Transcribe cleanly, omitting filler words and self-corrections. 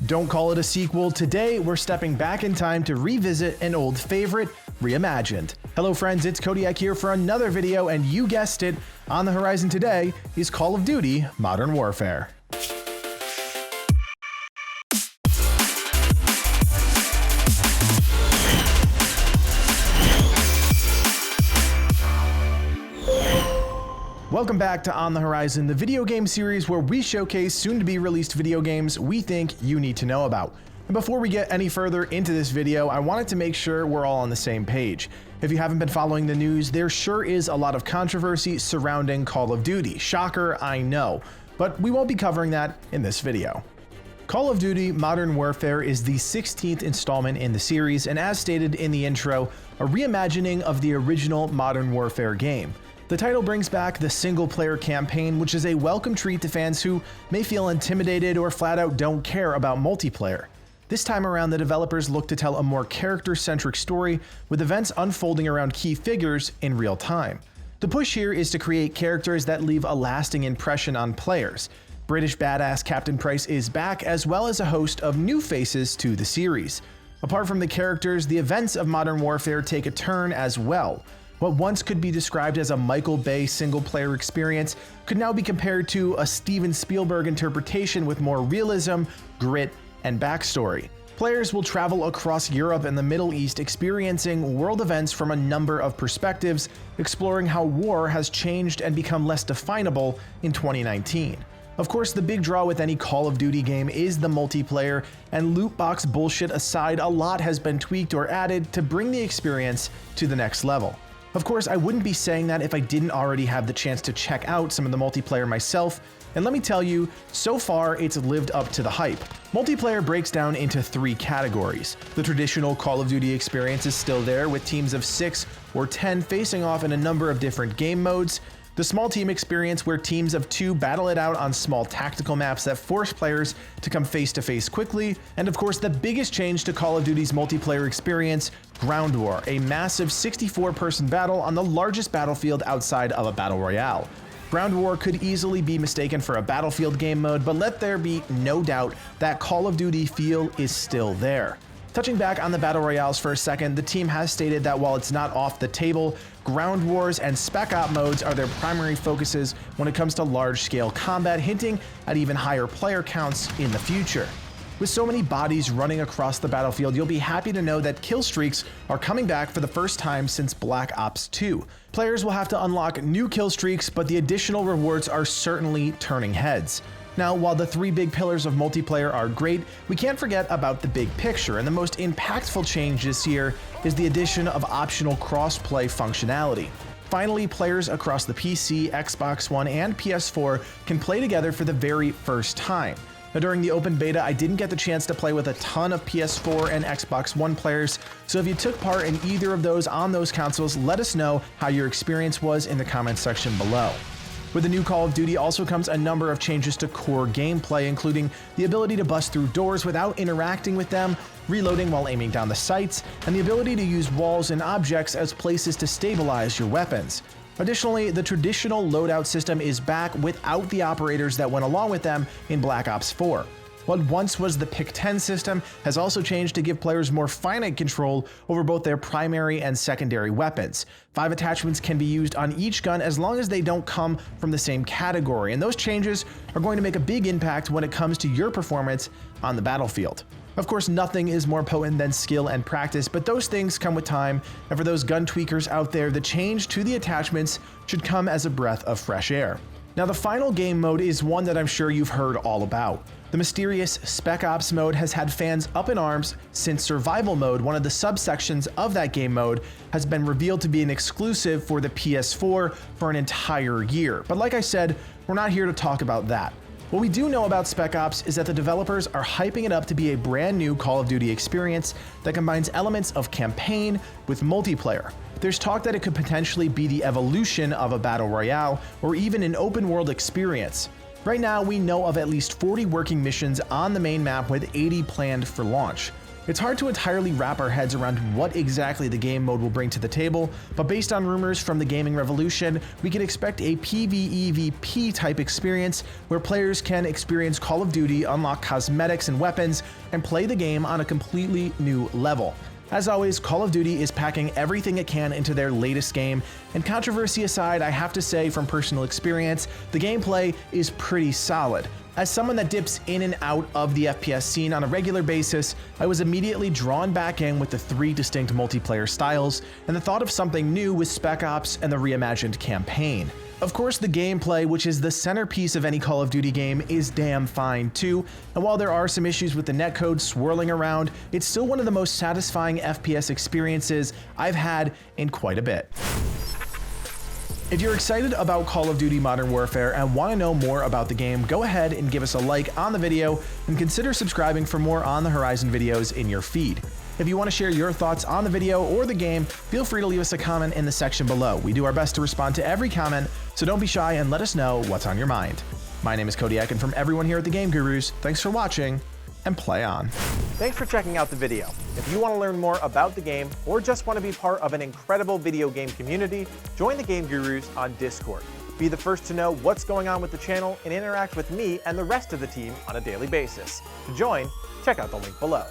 Don't call it a sequel. Today, we're stepping back in time to revisit an old favorite, reimagined. Hello friends, it's Codiak here for another video, and you guessed it, on the horizon today is Call of Duty Modern Warfare. Welcome back to On the Horizon, the video game series where we showcase soon-to-be released video games we think you need to know about. And before we get any further into this video, I wanted to make sure we're all on the same page. If you haven't been following the news, there sure is a lot of controversy surrounding Call of Duty. Shocker, I know, but we won't be covering that in this video. Call of Duty Modern Warfare is the 16th installment in the series, and as stated in the intro, a reimagining of the original Modern Warfare game. The title brings back the single-player campaign, which is a welcome treat to fans who may feel intimidated or flat out don't care about multiplayer. This time around, the developers look to tell a more character-centric story with events unfolding around key figures in real time. The push here is to create characters that leave a lasting impression on players. British badass Captain Price is back, as well as a host of new faces to the series. Apart from the characters, the events of Modern Warfare take a turn as well. What once could be described as a Michael Bay single-player experience could now be compared to a Steven Spielberg interpretation with more realism, grit, and backstory. Players will travel across Europe and the Middle East, experiencing world events from a number of perspectives, exploring how war has changed and become less definable in 2019. Of course, the big draw with any Call of Duty game is the multiplayer, and loot box bullshit aside, a lot has been tweaked or added to bring the experience to the next level. Of course, I wouldn't be saying that if I didn't already have the chance to check out some of the multiplayer myself, and let me tell you, so far it's lived up to the hype. Multiplayer breaks down into three categories. The traditional Call of Duty experience is still there, with teams of 6 or 10 facing off in a number of different game modes. The small team experience, where teams of 2 battle it out on small tactical maps that force players to come face to face quickly. And of course, the biggest change to Call of Duty's multiplayer experience, Ground War, a massive 64-person battle on the largest battlefield outside of a battle royale. Ground War could easily be mistaken for a Battlefield game mode, but let there be no doubt that Call of Duty feel is still there. Touching back on the Battle Royales for a second, the team has stated that while it's not off the table, Ground Wars and Spec Ops modes are their primary focuses when it comes to large-scale combat, hinting at even higher player counts in the future. With so many bodies running across the battlefield, you'll be happy to know that kill streaks are coming back for the first time since Black Ops 2. Players will have to unlock new kill streaks, but the additional rewards are certainly turning heads. Now, while the 3 big pillars of multiplayer are great, we can't forget about the big picture, and the most impactful change this year is the addition of optional cross-play functionality. Finally, players across the PC, Xbox One, and PS4 can play together for the very first time. Now, during the open beta, I didn't get the chance to play with a ton of PS4 and Xbox One players, so if you took part in either of those on those consoles, let us know how your experience was in the comments section below. With the new Call of Duty also comes a number of changes to core gameplay, including the ability to bust through doors without interacting with them, reloading while aiming down the sights, and the ability to use walls and objects as places to stabilize your weapons. Additionally, the traditional loadout system is back without the operators that went along with them in Black Ops 4. What once was the Pick-10 system has also changed to give players more finite control over both their primary and secondary weapons. 5 attachments can be used on each gun as long as they don't come from the same category, and those changes are going to make a big impact when it comes to your performance on the battlefield. Of course, nothing is more potent than skill and practice, but those things come with time, and for those gun tweakers out there, the change to the attachments should come as a breath of fresh air. Now, the final game mode is one that I'm sure you've heard all about. The mysterious Spec Ops mode has had fans up in arms since Survival Mode, one of the subsections of that game mode, has been revealed to be an exclusive for the PS4 for an entire year. But like I said, we're not here to talk about that. What we do know about Spec Ops is that the developers are hyping it up to be a brand new Call of Duty experience that combines elements of campaign with multiplayer. There's talk that it could potentially be the evolution of a battle royale or even an open world experience. Right now, we know of at least 40 working missions on the main map with 80 planned for launch. It's hard to entirely wrap our heads around what exactly the game mode will bring to the table, but based on rumors from the gaming revolution, we can expect a PvEVP type experience where players can experience Call of Duty, unlock cosmetics and weapons, and play the game on a completely new level. As always, Call of Duty is packing everything it can into their latest game, and controversy aside, I have to say from personal experience, the gameplay is pretty solid. As someone that dips in and out of the FPS scene on a regular basis, I was immediately drawn back in with the 3 distinct multiplayer styles, and the thought of something new with Spec Ops and the reimagined campaign. Of course, the gameplay, which is the centerpiece of any Call of Duty game, is damn fine too, and while there are some issues with the netcode swirling around, it's still one of the most satisfying FPS experiences I've had in quite a bit. If you're excited about Call of Duty Modern Warfare and want to know more about the game, go ahead and give us a like on the video and consider subscribing for more On the Horizon videos in your feed. If you want to share your thoughts on the video or the game, feel free to leave us a comment in the section below. We do our best to respond to every comment, so don't be shy and let us know what's on your mind. My name is Codiak, and from everyone here at the Game Gurus, thanks for watching, and play on. Thanks for checking out the video. If you want to learn more about the game or just want to be part of an incredible video game community, join the Game Gurus on Discord. Be the first to know what's going on with the channel and interact with me and the rest of the team on a daily basis. To join, check out the link below.